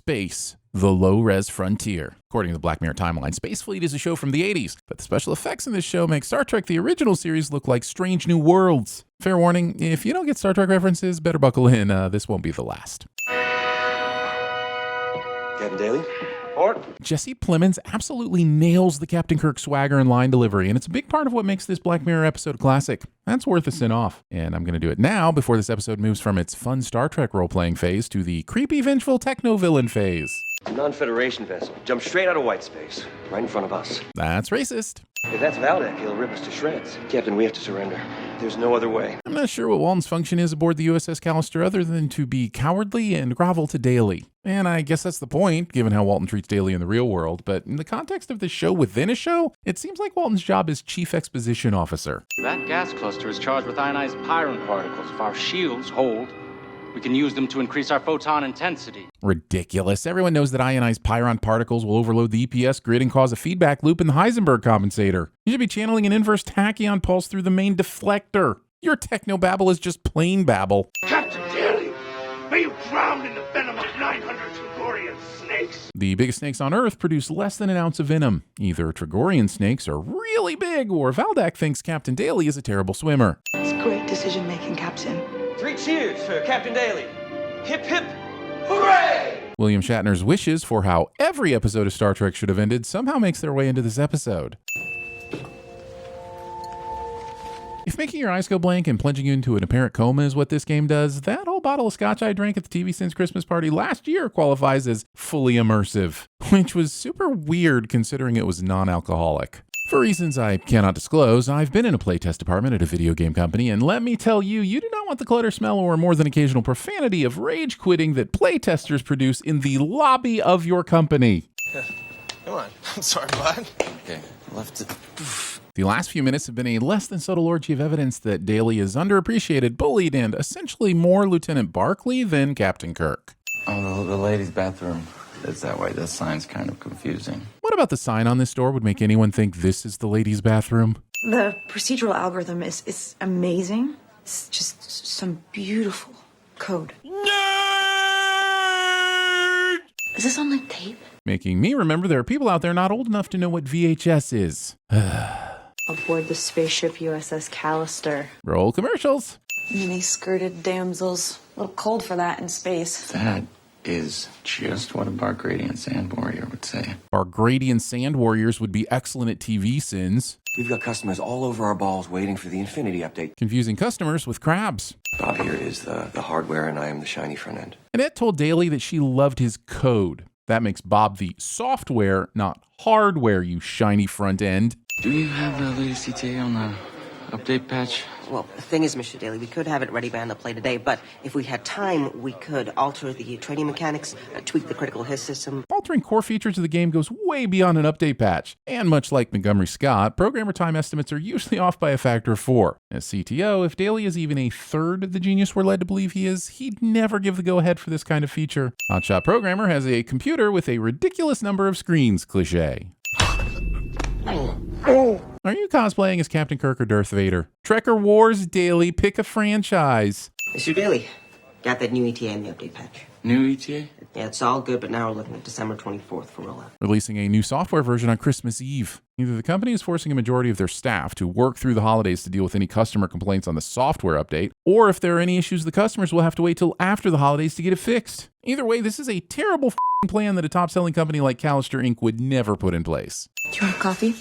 Space, the low-res frontier. According to the Black Mirror timeline, Space Fleet is a show from the 80s, but the special effects in this show make Star Trek the original series look like Strange New Worlds. Fair warning, if you don't get Star Trek references, better buckle in, this won't be the last. Captain Daly? Port? Jesse Plemons absolutely nails the Captain Kirk swagger and line delivery, and it's a big part of what makes this Black Mirror episode a classic. That's worth a send off. And I'm going to do it now before this episode moves from its fun Star Trek role-playing phase to the creepy, vengeful techno-villain phase. A non-Federation vessel. Jumped straight out of white space. Right in front of us. That's racist. If that's Valdek, he'll rip us to shreds. Captain, we have to surrender. There's no other way. I'm not sure what Walton's function is aboard the USS Callister other than to be cowardly and grovel to Daly. And I guess that's the point, given how Walton treats Daly in the real world. But in the context of the show within a show, it seems like Walton's job is Chief Exposition Officer. That gas cluster is charged with ionized pyron particles. If our shields hold, we can use them to increase our photon intensity. Ridiculous. Everyone knows that ionized pyron particles will overload the EPS grid and cause a feedback loop in the Heisenberg compensator. You should be channeling an inverse tachyon pulse through the main deflector. Your technobabble is just plain babble. Captain Daly, may you drown in the venom of 900 Tregorian snakes. The biggest snakes on Earth produce less than an ounce of venom. Either Tregorian snakes are really big, or Valdek thinks Captain Daly is a terrible swimmer. It's great decision-making, Captain. 3 cheers for Captain Daly. Hip, hip, hooray! William Shatner's wishes for how every episode of Star Trek should have ended somehow makes their way into this episode. If making your eyes go blank and plunging you into an apparent coma is what this game does, that old bottle of scotch I drank at the TVSins Christmas party last year qualifies as fully immersive, which was super weird considering it was non-alcoholic. For reasons I cannot disclose, I've been in a playtest department at a video game company, and let me tell you, you do not want the clutter, smell, or more than occasional profanity of rage quitting that playtesters produce in the lobby of your company. Come on. I'm sorry, bud. Okay, left it. The last few minutes have been a less than subtle orgy of evidence that Daly is underappreciated, bullied, and essentially more Lieutenant Barclay than Captain Kirk. Oh, the ladies' bathroom is that way. The sign's kind of confusing. What about the sign on this door would make anyone think this is the ladies' bathroom? The procedural algorithm is amazing. It's just some beautiful code. Nerd! Is this on like tape? Making me remember there are people out there not old enough to know what VHS is. Aboard the spaceship USS Callister. Roll commercials. Mini-skirted damsels. A little cold for that in space. That is just what a Bargradian Sand Warrior would say. Bargradian Sand Warriors would be excellent at TVSins. We've got customers all over our balls waiting for the Infinity update. Confusing customers with crabs. Bob here is the hardware, and I am the shiny front end. Annette told Daly that she loved his code. That makes Bob the software, not hardware, you shiny front end. Do you have the latest ETA on the update patch? Well, the thing is, Mr. Daly, we could have it ready by end of play today, but if we had time, we could alter the trading mechanics, tweak the critical hit system. Altering core features of the game goes way beyond an update patch. And much like Montgomery Scott, programmer time estimates are usually off by a factor of 4. As CTO, if Daly is even a third of the genius we're led to believe he is, he'd never give the go-ahead for this kind of feature. Hotshot programmer has a computer with a ridiculous number of screens, cliché. Are you cosplaying as Captain Kirk or Darth Vader? Trekker Wars, Daly, pick a franchise. Mr. Daly, got that new ETA in the update patch. New ETA? Yeah, it's all good, but now we're looking at December 24th for rollout. Releasing a new software version on Christmas Eve. Either the company is forcing a majority of their staff to work through the holidays to deal with any customer complaints on the software update, or if there are any issues, the customers will have to wait till after the holidays to get it fixed. Either way, this is a terrible plan that a top-selling company like Callister Inc. would never put in place. Do you want coffee?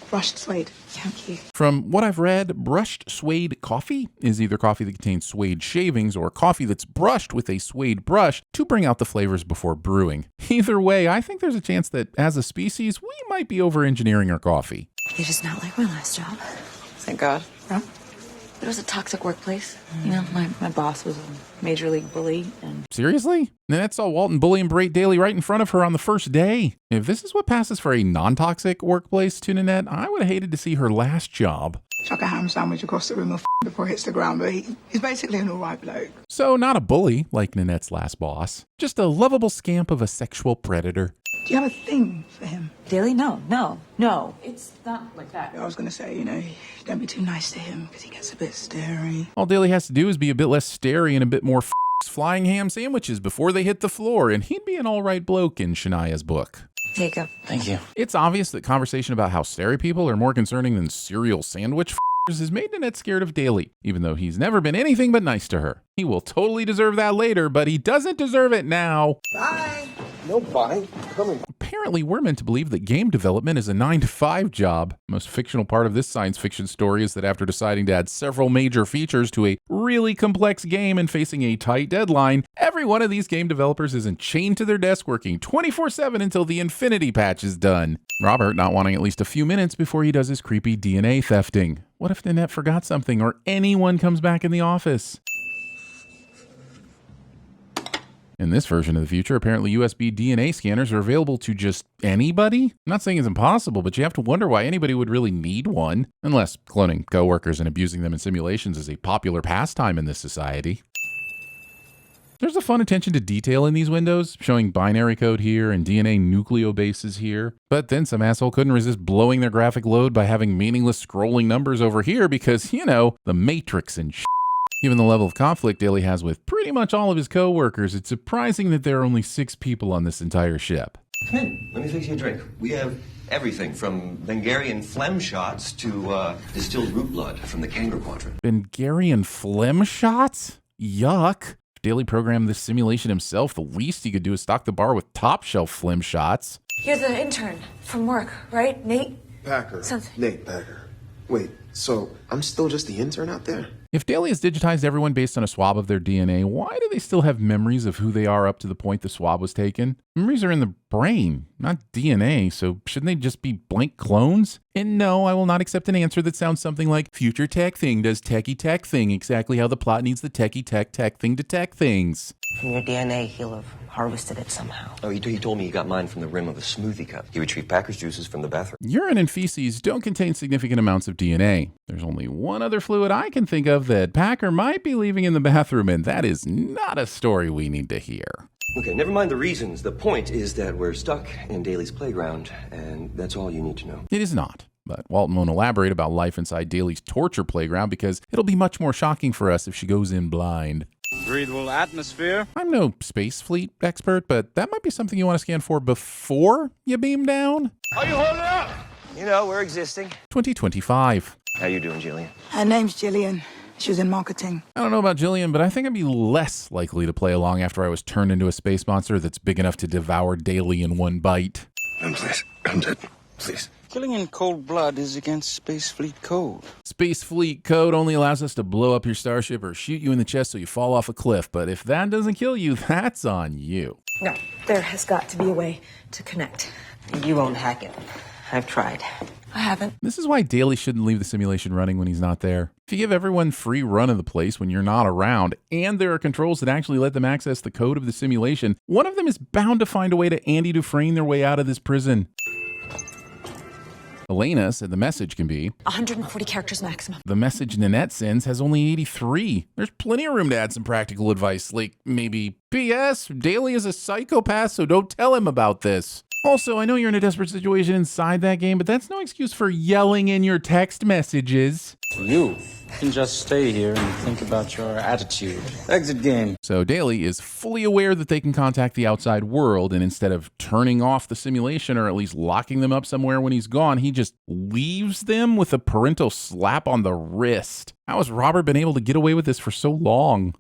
Brushed suede. Thank you. From what I've read, brushed suede coffee is either coffee that contains suede shavings or coffee that's brushed with a suede brush to bring out the flavors before brewing. Either way, I think there's a chance that as a species, we might be over-engineering our coffee. It is not like my last job. Thank God. Yeah. It was a toxic workplace. You know, my boss was a major league bully. And Seriously? Nanette saw Walton bully and berate Daly right in front of her on the first day. If this is what passes for a non-toxic workplace to Nanette, I would have hated to see her last job. Chuck a ham sandwich across the room of before it hits the ground, but he's basically an alright bloke. So not a bully like Nanette's last boss, just a lovable scamp of a sexual predator. Do you have a thing for him? Daly, no. It's not like that. I was going to say, don't be too nice to him because he gets a bit stary. All Daly has to do is be a bit less stary and a bit more flying ham sandwiches before they hit the floor, and he'd be an all right bloke in Shania's book. Jacob. Thank you. It's obvious that conversation about how stary people are more concerning than cereal sandwich has made Nanette scared of Daly, even though he's never been anything but nice to her. He will totally deserve that later, but he doesn't deserve it now. Bye. No bye. Coming. Apparently, we're meant to believe that game development is a 9-to-5 job. The most fictional part of this science fiction story is that after deciding to add several major features to a really complex game and facing a tight deadline, every one of these game developers is chained to their desk working 24/7 until the Infinity patch is done. Robert not wanting at least a few minutes before he does his creepy DNA thefting. What if Nanette forgot something or anyone comes back in the office? In this version of the future, apparently USB DNA scanners are available to just anybody. I'm not saying it's impossible, but you have to wonder why anybody would really need one, unless cloning coworkers and abusing them in simulations is a popular pastime in this society. There's a fun attention to detail in these windows, showing binary code here and DNA nucleobases here. But then some asshole couldn't resist blowing their graphic load by having meaningless scrolling numbers over here because, you know, the Matrix and shit. Given the level of conflict Daly has with pretty much all of his co-workers, it's surprising that there are only 6 people on this entire ship. Come in. Let me fix you a drink. We have everything from Bengarian phlegm shots to distilled root blood from the Kangaroo Quadrant. Bengarian phlegm shots? Yuck. If Daly programmed this simulation himself, the least he could do is stock the bar with top-shelf phlegm shots. You're the intern from work, right? Nate? Packer. Something. Nate Packer. Wait, so I'm still just the intern out there? If Daly has digitized everyone based on a swab of their DNA, why do they still have memories of who they are up to the point the swab was taken? Memories are in the brain, not DNA, so shouldn't they just be blank clones? And no, I will not accept an answer that sounds something like, future tech thing does techie tech thing, exactly how the plot needs the techie tech thing to tech things. From your DNA, he'll have harvested it somehow. Oh, he told me he got mine from the rim of a smoothie cup. He retrieved Packer's juices from the bathroom. Urine and feces don't contain significant amounts of DNA. There's only one other fluid I can think of that Packer might be leaving in the bathroom, and that is not a story we need to hear. Okay, never mind the reasons. The point is that we're stuck in Daly's playground, and that's all you need to know. It is not. But Walton won't elaborate about life inside Daly's torture playground because it'll be much more shocking for us if she goes in blind. Breathable atmosphere. I'm no space fleet expert, but that might be something you want to scan for before you beam down. Are you holding up? You know, we're existing. 2025. How you doing, Jillian? Her name's Gillian. She was in marketing. I don't know about Jillian, but I think I'd be less likely to play along after I was turned into a space monster that's big enough to devour Daly in one bite. Please, I'm dead. Please. Killing in cold blood is against Space Fleet code. Space Fleet code only allows us to blow up your starship or shoot you in the chest so you fall off a cliff, but if that doesn't kill you, that's on you. No, there has got to be a way to connect. You won't hack it. I've tried. I haven't. This is why Daly shouldn't leave the simulation running when he's not there. If you give everyone free run of the place when you're not around, and there are controls that actually let them access the code of the simulation, one of them is bound to find a way to Andy Dufresne their way out of this prison. Elena said the message can be 140 characters maximum. The message Nanette sends has only 83. There's plenty of room to add some practical advice, like maybe, P.S. Daly is a psychopath, so don't tell him about this. Also, I know you're in a desperate situation inside that game, but that's no excuse for yelling in your text messages. You can just stay here and think about your attitude. Exit game. So Daly is fully aware that they can contact the outside world, and instead of turning off the simulation or at least locking them up somewhere when he's gone, he just leaves them with a parental slap on the wrist. How has Robert been able to get away with this for so long?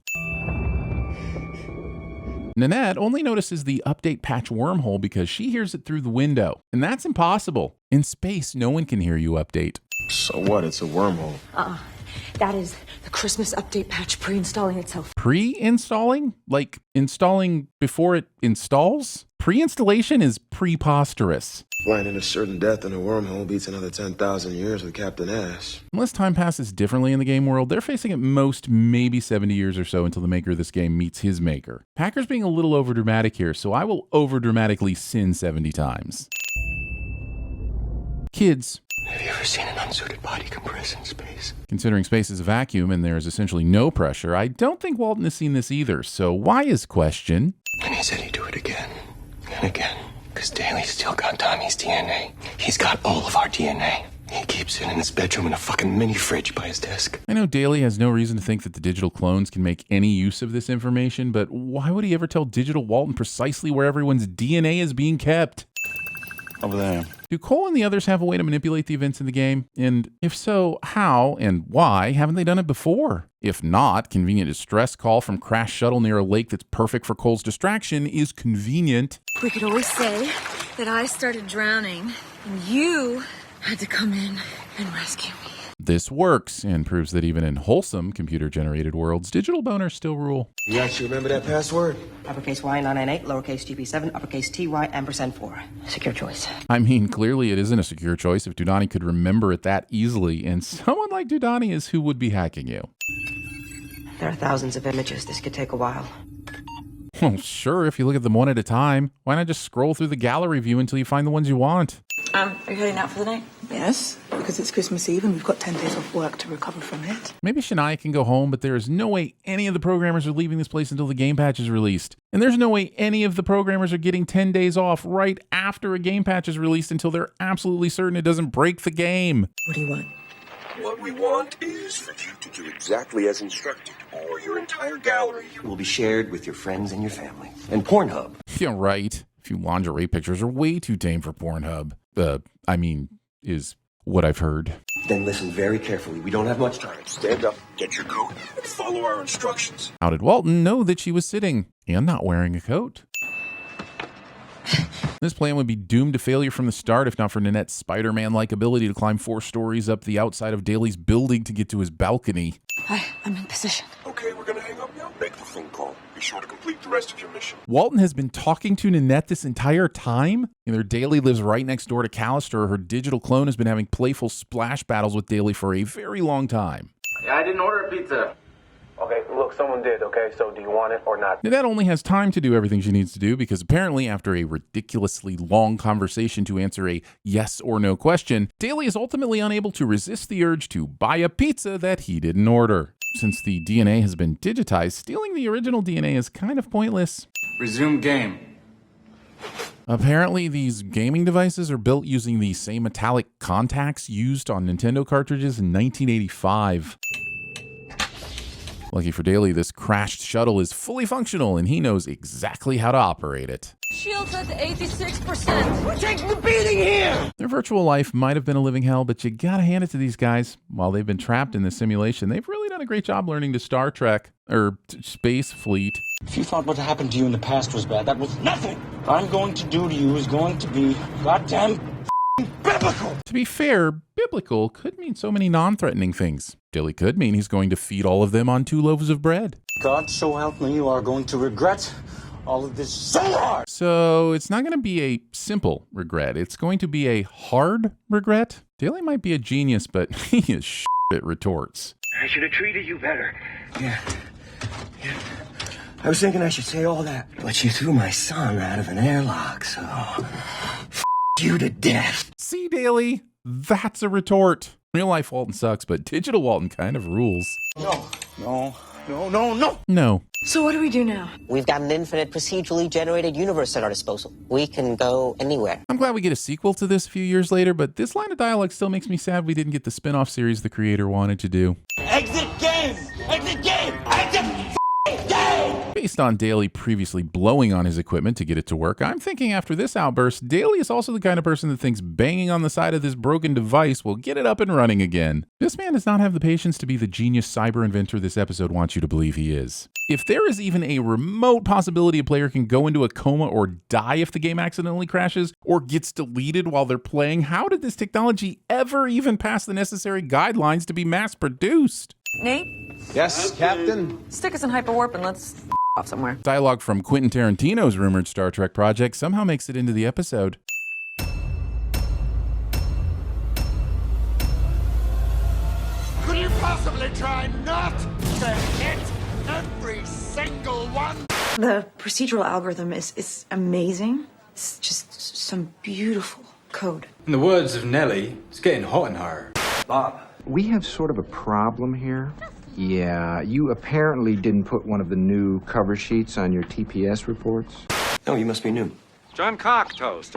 Nanette only notices the update patch wormhole because she hears it through the window, and that's impossible. In space, no one can hear you update. So what? It's a wormhole. That is the Christmas update patch pre-installing itself. Pre-installing? Like installing before it installs? Pre-installation is preposterous. Flying a certain death in a wormhole beats another 10,000 years with Captain Ash. Unless time passes differently in the game world, they're facing at most maybe 70 years or so until the maker of this game meets his maker. Packer's being a little overdramatic here, so I will overdramatically sin 70 times. Kids. Have you ever seen an unsuited body compress in space? Considering space is a vacuum and there is essentially no pressure, I don't think Walton has seen this either, so why is question? And he said he'd do it again and again. Because Daly's still got Tommy's DNA. He's got all of our DNA. He keeps it in his bedroom in a fucking mini fridge by his desk. I know Daly has no reason to think that the digital clones can make any use of this information, but why would he ever tell Digital Walton precisely where everyone's DNA is being kept? Over there. Do Cole and the others have a way to manipulate the events in the game? And if so, how and why haven't they done it before? If not, convenient distress call from crash shuttle near a lake that's perfect for Cole's distraction is convenient. We could always say that I started drowning and you had to come in and rescue me. This works and proves that even in wholesome computer-generated worlds, digital boners still rule. You actually remember that password? Uppercase Y998, lowercase GP7, uppercase TY, &4. Secure choice. I mean, clearly it isn't a secure choice if Dudani could remember it that easily, and someone like Dudani is who would be hacking you. There are thousands of images. This could take a while. Well, sure, if you look at them one at a time. Why not just scroll through the gallery view until you find the ones you want? Are you heading out for the night? Yes, because it's Christmas Eve and we've got 10 days off work to recover from it. Maybe Shania can go home, but there is no way any of the programmers are leaving this place until the game patch is released. And there's no way any of the programmers are getting 10 days off right after a game patch is released until they're absolutely certain it doesn't break the game. What do you want? What we want is for you to do exactly as instructed, or your entire gallery Will be shared with your friends and your family. And Pornhub. Yeah, right. A few lingerie pictures are way too tame for Pornhub. Is what I've heard. Then listen very carefully. We don't have much time. stand up, get your coat, and follow our instructions. How did Walton know that she was sitting and not wearing a coat? This plan would be doomed to failure from the start if not for Nanette's Spider-Man-like ability to climb 4 stories up the outside of Daly's building to get to his balcony. I'm in position. Okay, we're gonna hang up now. Make the phone call. Be sure to complete the rest of your mission. Walton has been talking to Nanette this entire time? Either Daly lives right next door to Callister or her digital clone has been having playful splash battles with Daly for a very long time. Yeah, I didn't order a pizza. Okay, look, someone did, okay? So do you want it or not? Nanette only has time to do everything she needs to do because apparently after a ridiculously long conversation to answer a yes or no question, Daly is ultimately unable to resist the urge to buy a pizza that he didn't order. Since the DNA has been digitized, stealing the original DNA is kind of pointless. Resume game. Apparently, these gaming devices are built using the same metallic contacts used on Nintendo cartridges in 1985. Lucky for Daly, this crashed shuttle is fully functional and he knows exactly how to operate it. Shields at 86%. We're taking a beating here! Their virtual life might have been a living hell, but you gotta hand it to these guys. While they've been trapped in this simulation, they've really done a great job learning to Star Trek, or Space Fleet. If you thought what happened to you in the past was bad, that was nothing. What I'm going to do to you is going to be goddamn biblical. To be fair, biblical could mean so many non-threatening things. Daly could mean he's going to feed all of them on 2 loaves of bread. God so help me, you are going to regret all of this so hard. So it's not going to be a simple regret. It's going to be a hard regret. Daly might be a genius, but he is shit at retorts. I should have treated you better. Yeah. I was thinking I should say all that, but you threw my son out of an airlock, so you to death. See, Daly? That's a retort. Real life Walton sucks, but digital Walton kind of rules. No. So what do we do now? We've got an infinite procedurally generated universe at our disposal. We can go anywhere. I'm glad we get a sequel to this a few years later, but this line of dialogue still makes me sad we didn't get the spin-off series the creator wanted to do. Exit game! Exit game! Exit game! Based on Daly previously blowing on his equipment to get it to work, I'm thinking after this outburst, Daly is also the kind of person that thinks banging on the side of this broken device will get it up and running again. This man does not have the patience to be the genius cyber inventor this episode wants you to believe he is. If there is even a remote possibility a player can go into a coma or die if the game accidentally crashes or gets deleted while they're playing, how did this technology ever even pass the necessary guidelines to be mass-produced? Nate, Yes, Captain? stick us in hyperwarp and let's off somewhere. Dialogue from Quentin Tarantino's rumored Star Trek project somehow makes it into the episode. Could you possibly try not to hit every single one? The procedural algorithm is amazing. It's just some beautiful code. In the words of Nellie, it's getting hot in her. Bob. We have sort of a problem here. Yeah, you apparently didn't put one of the new cover sheets on your TPS reports. No, you must be new. John Cock toast.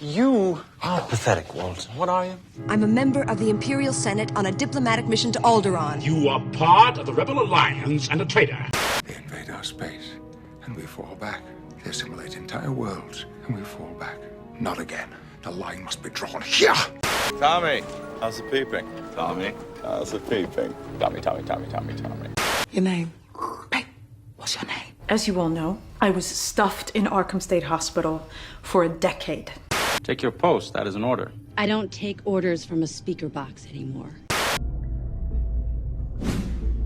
You are pathetic, Walter. What are you? I'm a member of the Imperial Senate on a diplomatic mission to Alderaan. You are part of the Rebel Alliance and a traitor. They invade our space, and we fall back. They assimilate entire worlds, and we fall back. Not again. The line must be drawn here. Tommy, how's the peeping? Tommy, how's the peeping? Tommy. Your name? Babe, what's your name? As you all know, I was stuffed in Arkham State Hospital for a decade. Take your post. That is an order. I don't take orders from a speaker box anymore.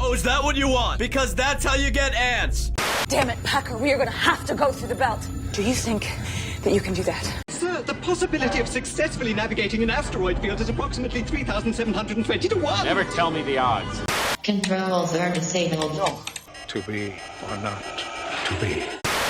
Oh, is that what you want? Because that's how you get ants. Damn it, Packer, we are gonna have to go through the belt. Do you think that you can do that? Sir, the possibility of successfully navigating an asteroid field is approximately 3,720 to 1. Never tell me the odds. Controls are disabled. To be or not to be.